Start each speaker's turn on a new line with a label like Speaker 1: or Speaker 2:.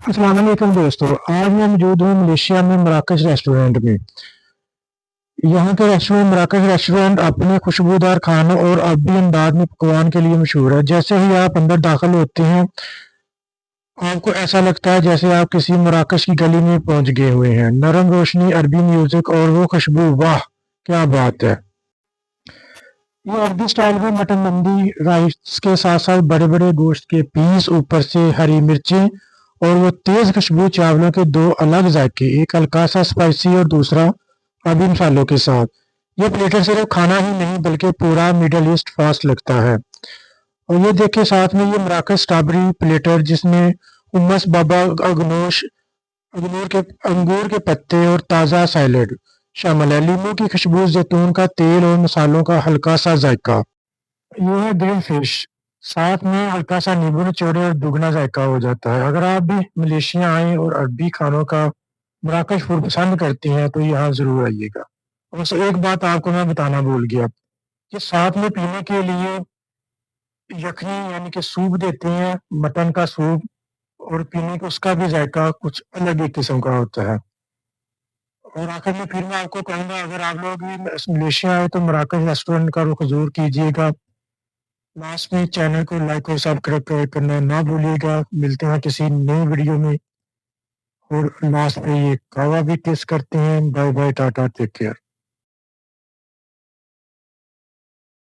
Speaker 1: अस्सलाम वालेकुम दोस्तों। आज मैं मौजूद हूँ मलेशिया में मराकश रेस्टोरेंट में। यहाँ के रेस्टोरेंट मराकश रेस्टोरेंट अपने खुशबूदार खानों और अरबी अंदाज में पकवान के लिए मशहूर है। जैसे ही आप अंदर दाखिल होते हैं, आपको ऐसा लगता है जैसे आप किसी मराकश की गली में पहुंच गए हुए हैं। नरम रोशनी, अरबी म्यूजिक और वो खुशबू, वाह क्या बात है। ये अरबी स्टाइल में मटन मंडी राइस के साथ साथ बड़े बड़े गोश्त के पीस, ऊपर से हरी मिर्चें और वो तेज खुशबू चावलों के दो अलग जायके, एक हल्का सा स्पाइसी और दूसरा अरबी मसालों के साथ। ये प्लेटर सिर्फ खाना ही नहीं बल्कि पूरा मिडल ईस्ट फास्ट लगता है। और ये देखिए साथ में ये मराकश स्ट्रॉबेरी प्लेटर जिसमें हुम्मस, बाबा अगनोश, अंगूर के अंगूर के पत्ते और ताज़ा सैलेड शामिल है। लीमू की खुशबू, जैतून का तेल और मसालों का हल्का सा जायका। ये है ग्रिल फिश, साथ में हल्का सा नींबू निचोड़े और दुगना जायका हो जाता है। अगर आप भी मलेशिया आए और अरबी खानों का मराकश फूड पसंद करती हैं तो यहाँ ज़रूर आइएगा। बस एक बात आपको मैं बताना भूल गया कि साथ में पीने के लिए यखनी यानी कि सूप देते हैं, मटन का सूप, और पीने का उसका भी जायका कुछ अलग ही किस्म का होता है। और आखिर में फिर मैं आपको कहूँगा, अगर आप लोग भी मलेशिया आए तो मराकश रेस्टोरेंट का रुख ज़रूर कीजिएगा। लास्ट में चैनल को लाइक और सब्सक्राइब करना ना भूलिएगा। मिलते हैं किसी नई वीडियो में। और लास्ट में ये कहवा भी टेस्ट करते हैं। Bye bye, tata, take care.